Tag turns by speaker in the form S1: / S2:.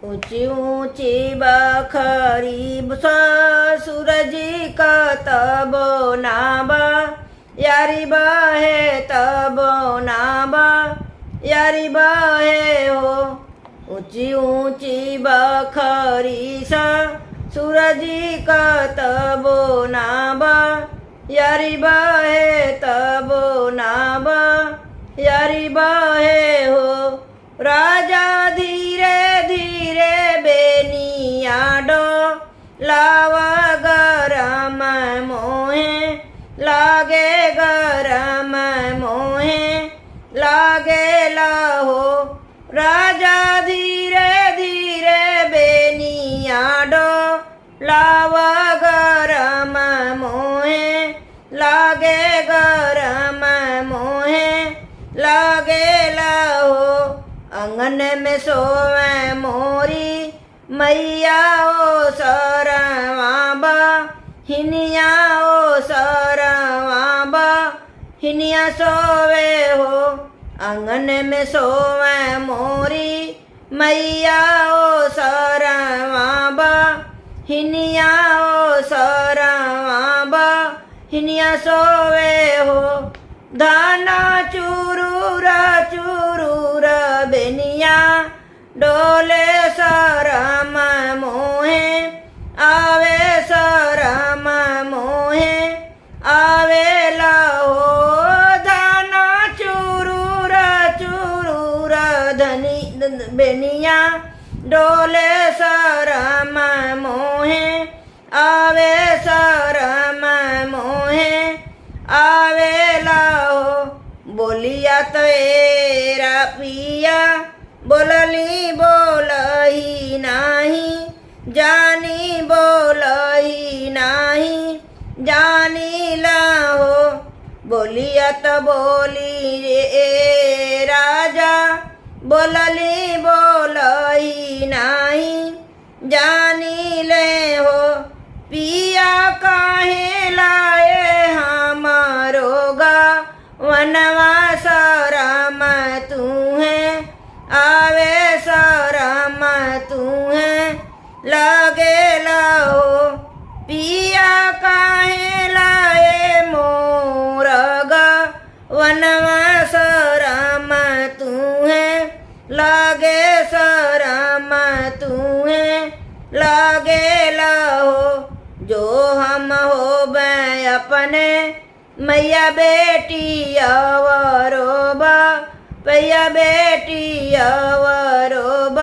S1: ऊंची ऊंची बखरी सूरजी कतबो नाबा यारी बहे तबो नाबा यारी बहे हो। ऊंची ऊंची बखरी सूरजी कतबो नाबा यारी बहे तबो नाबा यारी बहे हो। राजा धीरे धीरे बेनिया लावा गरम मोहे लागे गरम मोहे लागे लहो। राजा धीरे धीरे बेनिया लावा गरम मोहे लागे गरम मोहे लागे लहो। अंगन में सोवे मोरी मैया ओ सरवाबा हिनिया ओ सरवाबा हिनिया सोवे हो। अंगन में सोवे मोरी मैया ओ सरवाबा हिनिया ओ सरवाबा हिनिया सोवे हो। धाना चूरूर चूरूर बेनिया डोले सरम मोहे आवे सरम मोहे आवे लहो। धाना चूरूर चूरूर धनी बेनिया डोले सरम मोहे आवे सरम मोहे आवे लहो। बोलिया तेरा पिया बोलली बोलही नाही जानी बोलही नाही जानी लहो। बोलिया तो बोली रे राजा बोलली बोलही नाही जानी ले हो। पिया काहे लाए हमारो गा वनवा सरम तू है आवे सरम तू है लगे लहो। पिया काहे लाए मोर गा वनवा सरम तू है लगे सरम तू है लगे लहो। जो हम हो बे अपने मैया बेटी अवरोबा पैया बेटी अवरोबा।